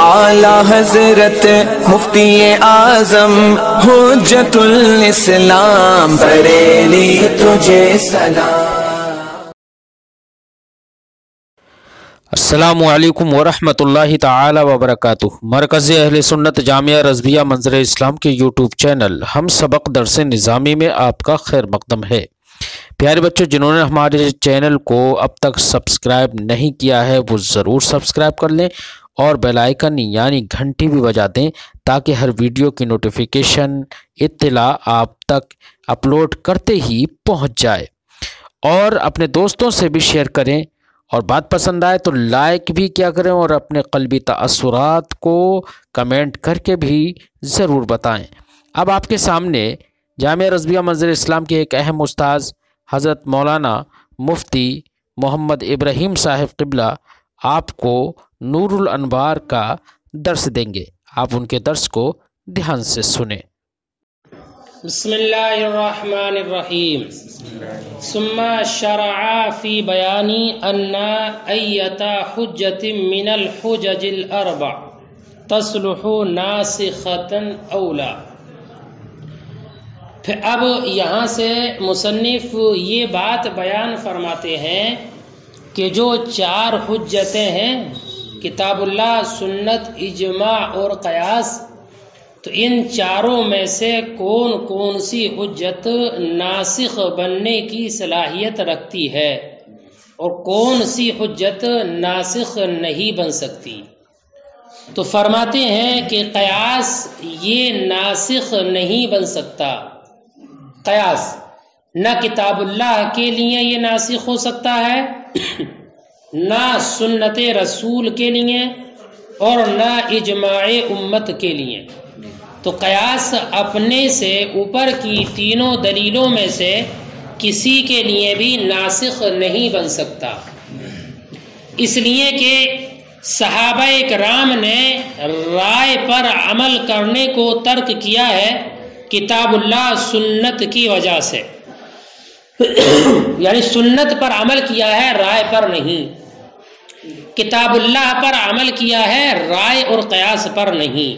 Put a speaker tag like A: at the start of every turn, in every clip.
A: اعلی حضرت مفتی اعظم حجت الاسلام بریلی تجھے سلام۔
B: السلام علیکم ورحمۃ اللہ تعالی وبرکاتہ۔ مرکز اہل سنت جامعہ رضویہ منظر اسلام کے یوٹیوب چینل ہم سبق درس نظامی میں آپ کا خیر مقدم ہے۔ پیارے بچوں، جنہوں نے ہمارے چینل کو اب تک سبسکرائب نہیں کیا ہے وہ ضرور سبسکرائب کر لیں اور بیل آئیکن یعنی گھنٹی بھی بجا دیں تاکہ ہر ویڈیو کی نوٹیفیکیشن اطلاع آپ تک اپلوڈ کرتے ہی پہنچ جائے، اور اپنے دوستوں سے بھی شیئر کریں، اور بات پسند آئے تو لائک بھی کیا کریں، اور اپنے قلبی تاثرات کو کمنٹ کر کے بھی ضرور بتائیں۔ اب آپ کے سامنے جامعہ رضویہ منظر اسلام کے ایک اہم استاذ حضرت مولانا مفتی محمد ابراہیم صاحب قبلہ آپ کو نور الانوار کا درس دیں گے۔ آپ ان کے درس کو دھیان سے سنیں۔
C: بسم اللہ الرحمن الرحیم۔ ثم شرع فی بیان ان ایت حجۃ من الحجج الاربع تصلح ناسخۃ اولا۔ پھر اب یہاں سے مصنف یہ بات بیان فرماتے ہیں کہ جو چار حجتیں ہیں، کتاب اللہ، سنت، اجماع اور قیاس، تو ان چاروں میں سے کون کون سی حجت ناسخ بننے کی صلاحیت رکھتی ہے اور کون سی حجت ناسخ نہیں بن سکتی؟ تو فرماتے ہیں کہ قیاس یہ ناسخ نہیں بن سکتا۔ قیاس نہ کتاب اللہ کے لیے یہ ناسخ ہو سکتا ہے، نہ سنت رسول کے لیے، اور نہ اجماع امت کے لیے۔ تو قیاس اپنے سے اوپر کی تینوں دلیلوں میں سے کسی کے لیے بھی ناسخ نہیں بن سکتا، اس لیے کہ صحابہ کرام نے رائے پر عمل کرنے کو ترک کیا ہے کتاب اللہ سنت کی وجہ سے، یعنی سنت پر عمل کیا ہے، رائے پر نہیں۔ کتاب اللہ پر عمل کیا ہے، رائے اور قیاس پر نہیں۔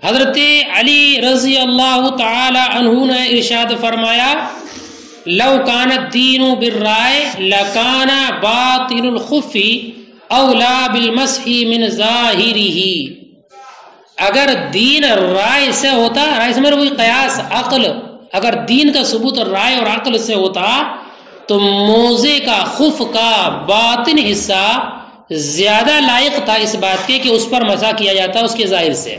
C: حضرت علی رضی اللہ تعالی عنہ نے ارشاد فرمایا، لو کان الدین بالرائے لکان باطن الخف اولا بالمسح من ظاہرہ۔ اگر دین رائے سے ہوتا، رائے سے میرے وہی قیاس، عقل، اگر دین کا ثبوت رائے اور عقل سے ہوتا تو موزے کا، خف کا باطن حصہ زیادہ لائق تھا اس بات کے کہ اس پر مسح کیا جاتا اس کے ظاہر سے،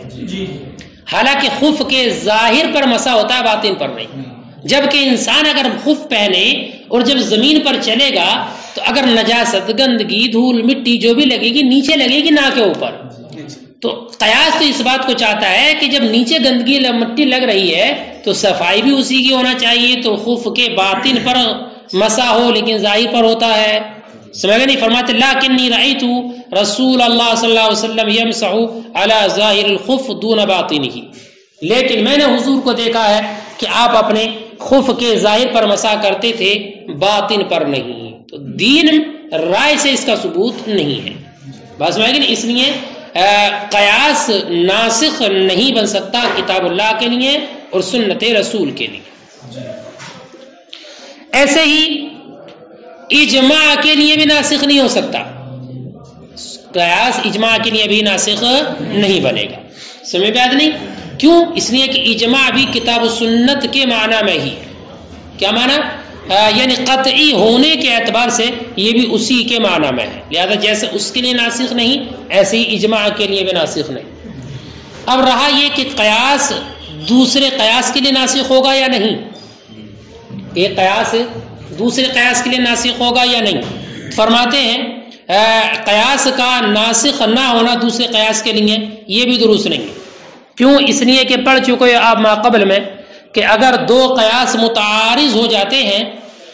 C: حالانکہ خف کے ظاہر پر مسح ہوتا ہے، باطن پر نہیں۔ جبکہ انسان اگر خف پہنے اور جب زمین پر چلے گا تو اگر نجاست، گندگی، دھول، مٹی جو بھی لگے گی نیچے لگے گی، نہ کے اوپر۔ تو قیاس تو اس بات کو چاہتا ہے کہ جب نیچے گندگی مٹی لگ رہی ہے تو صفائی بھی اسی کی ہونا چاہیے، تو خف کے باطن پر مسح ہو لیکن ظاہر پر ہوتا ہے، سمجھ گئے نہیں؟ فرماتے لیکنی رأیت رسول اللہ صلی اللہ علیہ وسلم یمسح علی ظاہر الخف دون باطنہ، لیکن میں نے حضور کو دیکھا ہے کہ آپ اپنے خف کے ظاہر پر مسح کرتے تھے، باطن پر نہیں۔ تو دین رائے سے اس کا ثبوت نہیں ہے، بات سمجھ گئے نہیں؟ اس لیے قیاس ناسخ نہیں بن سکتا کتاب اللہ کے لیے اور سنت رسول کے لیے۔ ایسے ہی اجماع کے لیے بھی ناسخ نہیں ہو سکتا، قیاس اجماع کے لیے بھی ناسخ نہیں بنے گا۔ سمجھ میں آد نہیں؟ کیوں؟ اس لیے کہ اجماع بھی کتاب و سنت کے معنی میں ہی ہے۔ کیا معنی؟ یعنی قطعی ہونے کے اعتبار سے یہ بھی اسی کے معنی میں ہے، لہذا جیسے اس کے لیے ناسخ نہیں ایسے ہی اجماع کے لیے بھی ناسخ نہیں۔ اب رہا یہ کہ قیاس دوسرے قیاس کے لیے ناسخ ہوگا یا نہیں، ایک قیاس دوسرے قیاس کے لیے ناسخ ہوگا یا نہیں؟ فرماتے ہیں قیاس کا ناسخ نہ ہونا دوسرے قیاس کے لیے یہ بھی درست نہیں ہے۔ کیوں؟ اس لیے کہ پڑھ چکے آپ ماقبل میں کہ اگر دو قیاس متعارض ہو جاتے ہیں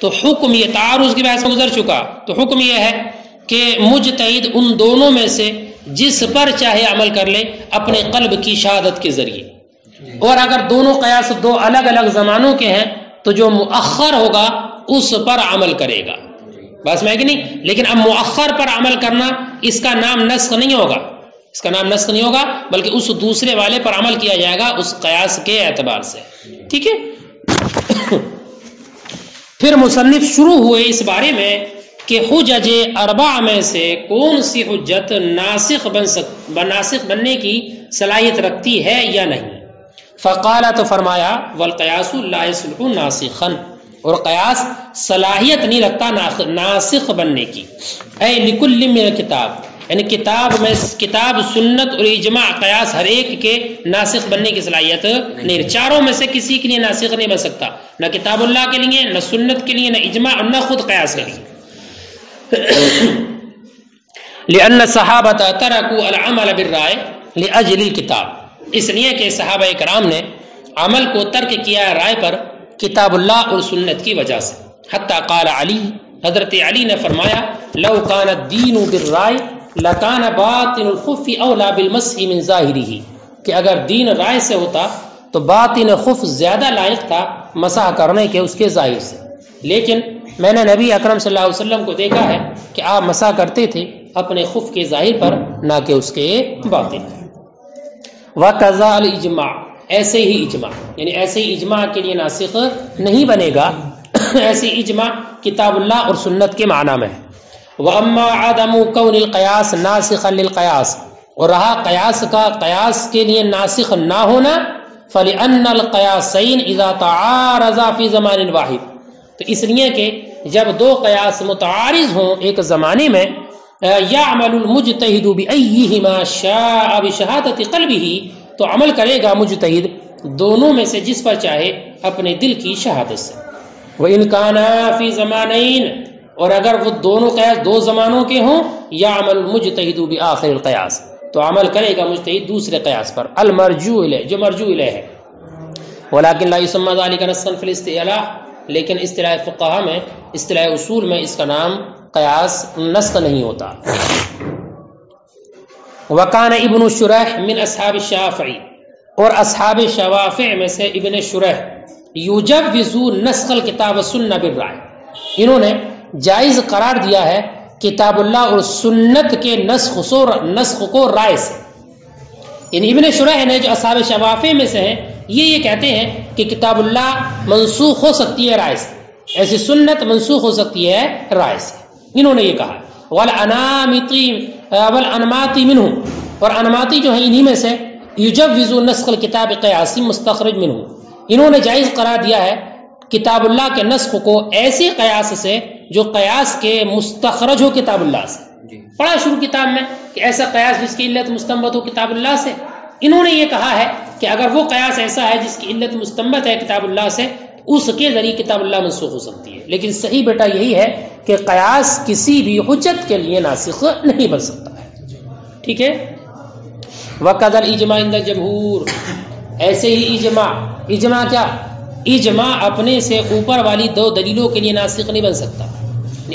C: تو حکم، یہ تعارض کی بحث میں گزر چکا، تو حکم یہ ہے کہ مجتہد ان دونوں میں سے جس پر چاہے عمل کر لے اپنے قلب کی شہادت کے ذریعے، اور اگر دونوں قیاس دو الگ الگ زمانوں کے ہیں تو جو مؤخر ہوگا اس پر عمل کرے گا، بس میں کہ نہیں؟ لیکن اب مؤخر پر عمل کرنا اس کا نام نسخ نہیں ہوگا، اس کا نام نسخ نہیں ہوگا، بلکہ اس دوسرے والے پر عمل کیا جائے گا اس قیاس کے اعتبار سے، ٹھیک ہے۔ پھر مصنف شروع ہوئے اس بارے میں کہ حجج اربع میں سے کون سی حجت ناسخ بننے کی صلاحیت رکھتی ہے یا نہیں۔ فقال، تو فرمایا والقیاس لا یصلح ناسخا، اور قیاس صلاحیت نہیں رکھتا ناسخ بننے کی، اے لکل من الکتاب، یعنی کتاب سنت اور اجماع قیاس ہر ایک کے ناسخ بننے کی صلاحیت نہیں، چاروں میں سے کسی کے لیے ناسخ نہیں بن سکتا، نہ کتاب اللہ کے لیے، نہ سنت کے لیے، نہ اجماع، اور نہ خود قیاس کے لیے۔ لأن الصحابہ ترکوا العمل بالرائے لأجل الکتاب، اس لیے کہ صحابہ کرام نے عمل کو ترک کیا ہے رائے پر کتاب اللہ اور سنت کی وجہ سے۔ حتی قال علی، حضرت علی نے فرمایا لو کان الدین بالرائے لکان باطن الخف اولا بالمسح من ظاہرہ، کہ اگر دین رائے سے ہوتا تو باطن خف زیادہ لائق تھا مسح کرنے کے اس کے ظاہر سے، لیکن میں نے نبی اکرم صلی اللہ علیہ وسلم کو دیکھا ہے کہ آپ مسح کرتے تھے اپنے خف کے ظاہر پر، نہ کہ اس کے باطن۔ وَقَضَى الْإِجْمَاعُ، ایسے ہی اجماع، یعنی ایسے ہی اجماع کے لیے ناسخ نہیں بنے گا، ایسے اجماع کتاب اللہ اور سنت کے معنی میں ہے۔ وَأَمَّا عَدَمُ كَوْنِ الْقِيَاسِ نَاسِخًا لِلْقِيَاسِ، اور رہا قیاس کا قیاس کے لیے ناسخ نہ ہونا، فَلِأَنَّ الْقِيَاسَيْنِ إِذَا تَعَارَضَا فِي زَمَانٍ وَاحِدٍ، تو اس لیے کہ جب دو قیاس متعارض ہوں ایک زمانے میں، یعمل المجتہد بأیہما شاء بشہادت قلبہ، تو عمل کرے گا مجتہد دونوں میں سے جس پر چاہے اپنے دل کی شہادت سے۔ وَإِنْ كَانَا فِي زَمَانَيْنِ، اور اگر وہ دونوں قیاس دو زمانوں کے ہوں، یعمل المجتہد بآخر القیاس، تو عمل کرے گا مجتہد دوسرے قیاس پر، المرجوع الیہ، جو مرجوع الیہ ہے۔ ولیکن لا یسمى ذلك نصا فی الاصطلاح، لیکن اصطلاح فقہا میں، اصطلاح اصول میں اس کا نام قیاس نسخ نہیں ہوتا۔ وکان ابن شریح من اصحاب الشافعی، اور اصحاب شوافع میں سے ابن شریح یجوز نسخ الکتاب والسنہ بالرائے، انہوں نے جائز قرار دیا ہے کتاب اللہ اور سنت کے نسخ کو رائے سے، یعنی ابن شریح نے جو اصحاب شوافع میں سے ہیں یہ کہتے ہیں کہ کتاب اللہ منسوخ ہو سکتی ہے رائے سے، ایسی سنت منسوخ ہو سکتی ہے رائے سے، انہوں نے یہ کہا۔ والانماتی منہ، اور انماتی جو ہیں انہی میں سے یجوز نسخ الکتاب قیاسی مستخرج منہ، انہوں نے جائز قرار دیا ہے کتاب اللہ کے نسخ کو ایسے قیاس سے جو قیاس کے مستخرج ہو کتاب اللہ سے، پڑھا شروع کتاب میں کہ ایسا قیاس جس کی علت مستنبت ہو کتاب اللہ سے، انہوں نے یہ کہا ہے کہ اگر وہ قیاس ایسا ہے جس کی علت مستنبت ہے کتاب اللہ سے، اس کے ذریعے کتاب اللہ منسوخ ہو سکتی ہے، لیکن صحیح بیٹا یہی ہے کہ قیاس کسی بھی حجت کے لیے ناسخ نہیں بن سکتا ہے، ٹھیک ہے۔ وقد الاجماع عند الجمہور، ایسے ہی اجماع کیا؟ اجماع اپنے سے اوپر والی دو دلیلوں کے لیے ناسخ نہیں بن سکتا،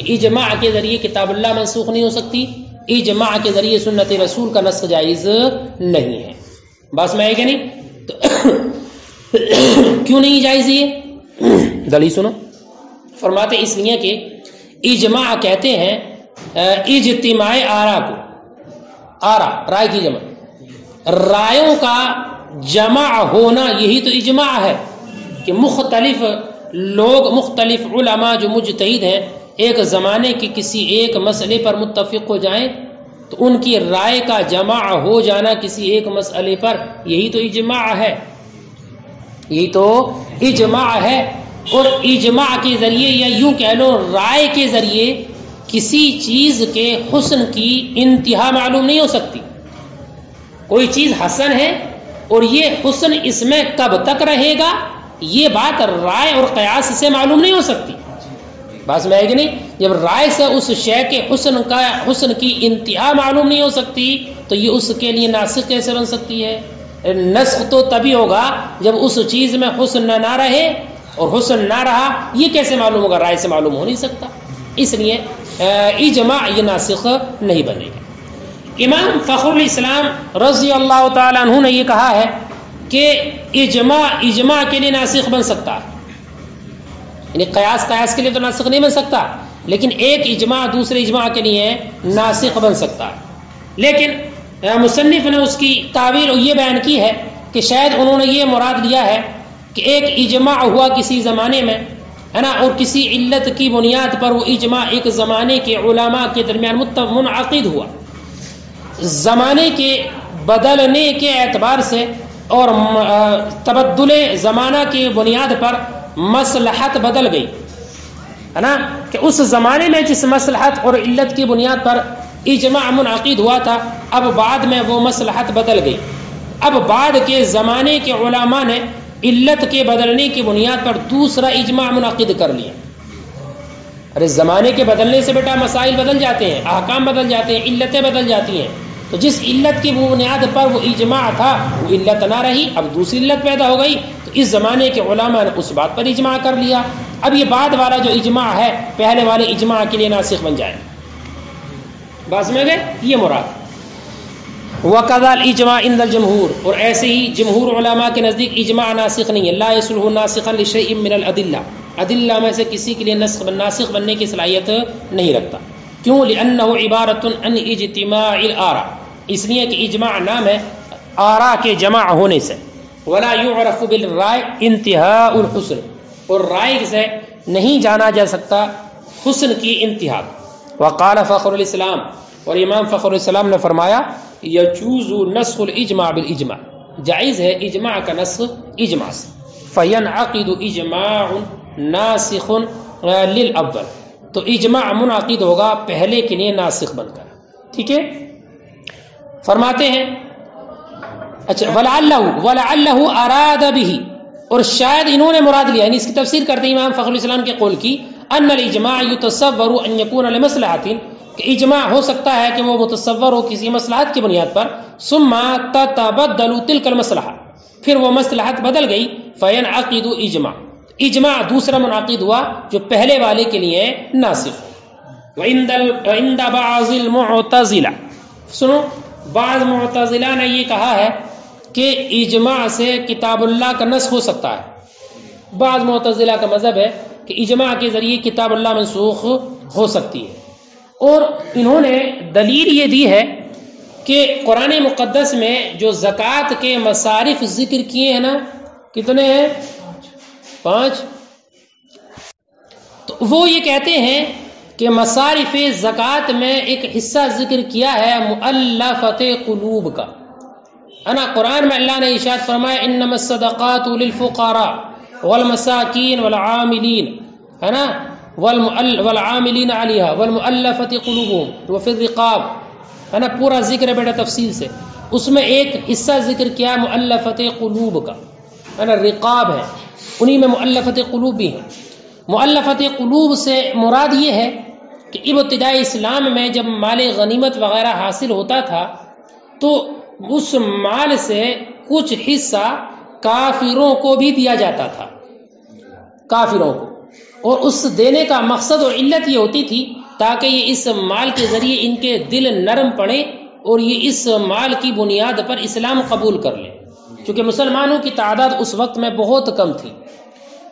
C: اجماع کے ذریعے کتاب اللہ منسوخ نہیں ہو سکتی، اجماع کے ذریعے سنت رسول کا نسخ جائز نہیں ہے، بس میں کہ نہیں؟ تو کیوں نہیں جائز یہ دلیل سنو، فرماتے اس لیے کہ اجماع کہتے ہیں اجتماع آرا کو، آرا رائے کی جمع، رائےوں کا جمع ہونا یہی تو اجماع ہے، کہ مختلف لوگ، مختلف علماء جو مجتہد ہیں ایک زمانے کی کسی ایک مسئلے پر متفق ہو جائیں تو ان کی رائے کا جمع ہو جانا کسی ایک مسئلے پر، یہی تو اجماع ہے، یہی تو اجماع ہے۔ اور اجماع کے ذریعے یا یوں کہہ لو رائے کے ذریعے کسی چیز کے حسن کی انتہا معلوم نہیں ہو سکتی، کوئی چیز حسن ہے اور یہ حسن اس میں کب تک رہے گا یہ بات رائے اور قیاس سے معلوم نہیں ہو سکتی، بس میں ہے کہ نہیں؟ جب رائے سے اس شے کے حسن کی انتہا معلوم نہیں ہو سکتی تو یہ اس کے لیے ناسخ کیسے بن سکتی ہے؟ نسخ تو تبھی ہوگا جب اس چیز میں حسن نہ رہے، اور حسن نہ رہا یہ کیسے معلوم ہوگا؟ رائے سے معلوم ہو نہیں سکتا، اس لیے اجماع یہ ناسخ نہیں بنے گا۔ امام فخر الاسلام رضی اللہ تعالیٰ عنہ نے یہ کہا ہے کہ اجماع کے لیے ناسخ بن سکتا ہے، یعنی قیاس کے لیے تو ناسخ نہیں بن سکتا، لیکن ایک اجماع دوسرے اجماع کے لیے ناسخ بن سکتا ہے۔ لیکن مصنف نے اس کی تعبیر یہ بیان کی ہے کہ شاید انہوں نے یہ مراد لیا ہے کہ ایک اجماع ہوا کسی زمانے میں ہے نا، اور کسی علت کی بنیاد پر وہ اجماع ایک زمانے کے علماء کے درمیان منعقد ہوا، زمانے کے بدلنے کے اعتبار سے اور تبدل زمانہ کی بنیاد پر مصلحت بدل گئی، ہے نا، کہ اس زمانے میں جس مصلحت اور علت کی بنیاد پر اجماع منعقد ہوا تھا اب بعد میں وہ مصلحت بدل گئی، اب بعد کے زمانے کے علماء نے علت کے بدلنے کی بنیاد پر دوسرا اجماع منعقد کر لیا۔ ارے زمانے کے بدلنے سے بیٹا مسائل بدل جاتے ہیں، احکام بدل جاتے ہیں، علتیں بدل جاتی ہیں، تو جس علت کی بنیاد پر وہ اجماع تھا وہ علت نہ رہی، اب دوسری علت پیدا ہو گئی، تو اس زمانے کے علماء نے اس بات پر اجماع کر لیا، اب یہ بعد والا جو اجماع ہے پہلے والے اجماع کے لیے ناسخ بن جائے۔ بات سمجھ گئے؟ یہ مراد۔ وَقَضَى الْإِجْمَاعُ عِنْدَ الْجُمْهُورِ، اور ایسے ہی جمہور علماء کے نزدیک اجماع ناسخ نہیں ہے، لا يصلح ناسخا لشيء من الادلہ، ادلہ میں سے کسی کے لیے ناسخ بننے کی صلاحیت نہیں رکھتا۔ کیوں؟ لأنه عبارۃ عن اجتماع الآراء، اس لیے کہ اجماع نام ہے آراء کے جمع ہونے سے، ولا يعرف بالرائے انتہاء الحسن، اور رائے سے نہیں جانا جا سکتا حسن کی انتہا۔ وقال فخر الاسلام، اور امام فخر الاسلام نے فرمایا یجوز نسخ الاجماع بالاجماع، جائز ہے اجماع کا نسخ اجماع سے، فینعقد اجماع ناسخ للاول، تو اجماع منعقد ہوگا پہلے کے لیے ناسخ بن کر۔ ٹھیک ہے، فرماتے ہیں اچھا ولعلہ اراد به، اور شاید انہوں نے مراد لیا، یعنی اس کی تفسیر کرتے ہیں امام فخر الاسلام کے قول کی، ان الاجماع يتصور ان يكون لمصلحۃ، کہ اجماع ہو سکتا ہے کہ وہ متصور ہو کسی مصلحت کی بنیاد پر، ثم تتبدل تلك المصلحہ، پھر وہ مصلحت بدل گئی، فینعقد اجماع، اجماع دوسرا منعقد ہوا جو پہلے والے کے لیے ناسخ ہو۔ وعند بعض المعتزلہ، سنو، بعض معتزلہ نے یہ کہا ہے کہ اجماع سے کتاب اللہ کا نسخ ہو سکتا ہے، بعض معتزلہ کا مذہب ہے کہ اجماع کے ذریعے کتاب اللہ منسوخ ہو سکتی ہے، اور انہوں نے دلیل یہ دی ہے کہ قرآن مقدس میں جو زکوٰۃ کے مصارف ذکر کیے ہیں نا، کتنے ہیں؟ 5، تو وہ یہ کہتے ہیں کہ مصارف زکوٰۃ میں ایک حصہ ذکر کیا ہے مؤلفۃ قلوب کا، ہے نا، قرآن میں اللہ نے ارشاد فرمایا انما الصدقات للفقراء والمساکین والعاملین، ہے نا، والعاملین علیہا والمؤلفۃ قلوبہم وفی الرقاب، ہے نا، پورا ذکر ہے بیٹا تفصیل سے، اس میں ایک حصہ ذکر کیا مؤلفۃ قلوب کا، ہے نا، رقاب ہے، انہی میں مؤلفۃ قلوب بھی ہے۔ مؤلفۃ قلوب سے مراد یہ ہے کہ ابتدائی اسلام میں جب مال غنیمت وغیرہ حاصل ہوتا تھا تو اس مال سے کچھ حصہ کافروں کو بھی دیا جاتا تھا، کافروں کو، اور اس دینے کا مقصد اور علت یہ ہوتی تھی تاکہ یہ اس مال کے ذریعے ان کے دل نرم پڑے اور یہ اس مال کی بنیاد پر اسلام قبول کر لیں، چونکہ مسلمانوں کی تعداد اس وقت میں بہت کم تھی،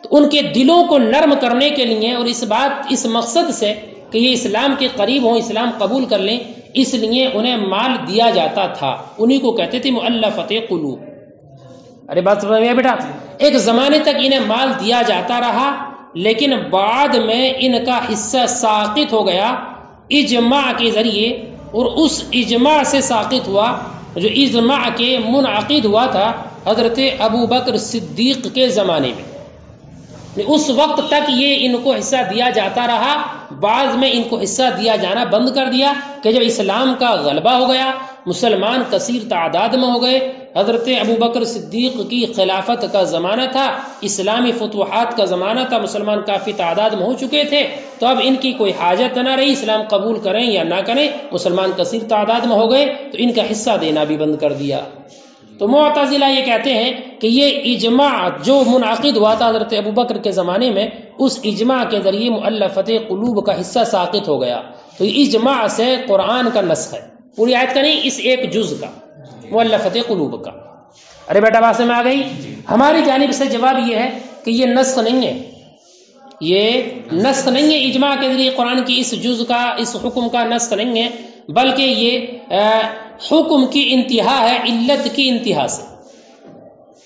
C: تو ان کے دلوں کو نرم کرنے کے لیے اور اس مقصد سے کہ یہ اسلام کے قریب ہوں، اسلام قبول کر لیں، اس لیے انہیں مال دیا جاتا تھا، انہی کو کہتے تھے مؤلفۃ قلوب۔ ارے بات سمجھ میں بیٹا، ایک زمانے تک انہیں مال دیا جاتا رہا، لیکن بعد میں ان کا حصہ ساقط ہو گیا اجماع کے ذریعے، اور اس اجماع سے ساقط ہوا جو اجماع کے منعقد ہوا تھا حضرت ابو بکر صدیق کے زمانے میں، اس وقت تک یہ ان کو حصہ دیا جاتا رہا، بعض میں ان کو حصہ دیا جانا بند کر دیا کہ جب اسلام کا غلبہ ہو گیا، مسلمان کثیر تعداد میں ہو گئے، حضرت ابو بکر صدیق کی خلافت کا زمانہ تھا، اسلامی فتوحات کا زمانہ تھا، مسلمان کافی تعداد میں ہو چکے تھے، تو اب ان کی کوئی حاجت نہ رہی اسلام قبول کریں یا نہ کریں، مسلمان کثیر تعداد میں ہو گئے تو ان کا حصہ دینا بھی بند کر دیا۔ تو معتزلہ یہ کہتے ہیں کہ یہ اجماع جو منعقد ہوا تھا حضرت ابوبکر کے زمانے میں، اس اجماع کے ذریعے مؤلفۃ قلوب کا حصہ ساقط ہو گیا، تو یہ اجماع سے قرآن کا نسخ ہے، پوری آیت کا نہیں، اس ایک جز کا، مؤلفۃ قلوب کا۔ ارے بیٹا بات میں آ گئی؟ ہماری جانب سے جواب یہ ہے کہ یہ نسخ نہیں ہے، یہ نسخ نہیں ہے، اجماع کے ذریعے قرآن کی اس جز کا، اس حکم کا نسخ نہیں ہے، بلکہ یہ حکم کی انتہا ہے علت کی انتہا سے.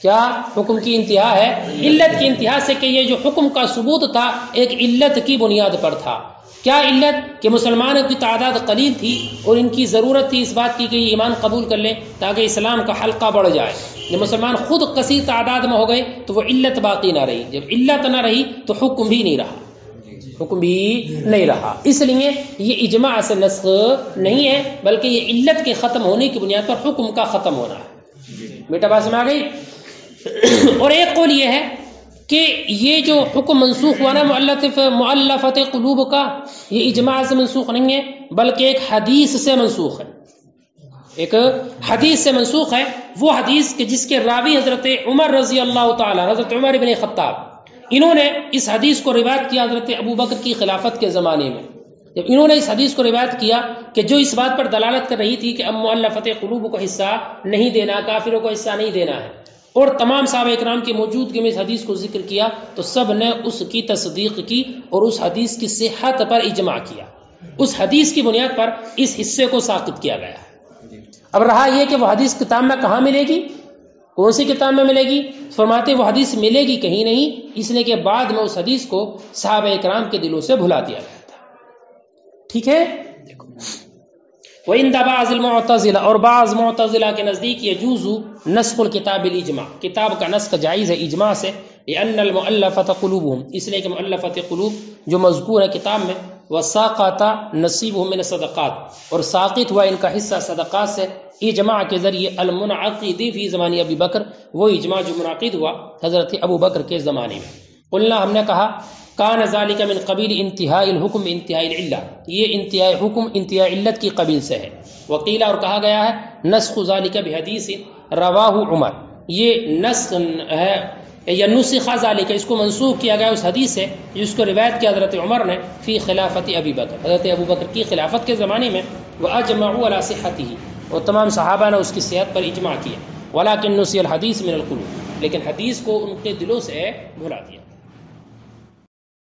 C: کیا حکم کی انتہا ہے؟ علت کی انتہا سے، کہ یہ جو حکم کا ثبوت تھا ایک علت کی بنیاد پر تھا. کیا علت؟ کہ مسلمانوں کی تعداد قلیل تھی اور ان کی ضرورت تھی اس بات کی کہ یہ ایمان قبول کر لیں تاکہ اسلام کا حلقہ بڑھ جائے. جب مسلمان خود کثیر تعداد میں ہو گئے تو وہ علت باقی نہ رہی. جب علت نہ رہی تو حکم بھی نہیں رہا، حکم بھی نہیں رہا. اس لیے یہ اجماع سے نسخ نہیں ہے، بلکہ یہ علت کے ختم ہونے کی بنیاد پر حکم کا ختم ہونا ہے. بیٹا بات سمجھ آ گئی؟ اور ایک قول یہ ہے کہ یہ جو حکم منسوخ ہوا نا مؤلفت قلوب کا، یہ اجماع سے منسوخ نہیں ہے بلکہ ایک حدیث سے منسوخ ہے. ایک حدیث سے منسوخ ہے، وہ حدیث کہ جس کے راوی حضرت عمر رضی اللہ تعالی، حضرت عمر بن خطاب، انہوں نے اس حدیث کو روایت کیا حضرت ابو بکر کی خلافت کے زمانے میں. جب انہوں نے اس حدیث کو روایت کیا کہ جو اس بات پر دلالت کر رہی تھی کہ اب مؤلفت قلوب کو حصہ نہیں دینا، کافروں کو حصہ نہیں دینا ہے، اور تمام صحابہ اکرام کی موجودگی میں اس حدیث کو ذکر کیا، تو سب نے اس کی تصدیق کی اور اس حدیث کی صحت پر اجماع کیا. اس حدیث کی بنیاد پر اس حصے کو ساقط کیا گیا ہے. اب رہا یہ کہ وہ حدیث کتاب میں کہاں ملے گی، کون سی کتاب میں ملے گی؟ فرماتے وہ حدیث ملے گی کہیں نہیں، اس لیے کہ بعد میں اس حدیث کو صحابہ اکرام کے دلوں سے بھلا دیا گیا تھا. ٹھیک ہے. وَعِنْدَ بَعْضِ الْمُعْتَزِلَةِ، اور بعض معتزلہ کے نزدیک يَجُوزُ نسخ الکتاب بالاجماع، کتاب کا نسخ جائز ہے اجماع سے. لأن المؤلفة قلوبهم، اس لیے کہ مؤلفت قلوب جو مذکور ہے کتاب میں، وساقط نصیبهم من الصدقات، اور ساقط ہوا ان کا حصہ صدقات سے، اجماع کے ذریعے المنعقد فی زمان ابی بکر، وہ اجماع جو منعقد ہوا حضرت ابو بکر کے زمانے میں. قلنا، ہم نے کہا، کان ذالک من قبیل انتہاء الحکم انتہاء العلہ، یہ انتہاء حکم انتہاء علت کی قبیل سے ہے. وقیل، اور کہا گیا ہے، نسخ ذالک بحدیث رواہ عمر، یہ نسخ ہے یا نسخ ذالک، اس کو منسوخ کیا گیا اس حدیث سے جس کو روایت کیا حضرت عمر نے فی خلافت ابی بکر، حضرت ابو بکر کی خلافت کے زمانے میں. واجمعوا علی صحتہ، اور تمام صحابہ نے اس کی صحت پر اجماع کیا. ولکن نسی الحدیث من القلوب، لیکن حدیث کو ان کے دلوں سے بھلا دیا.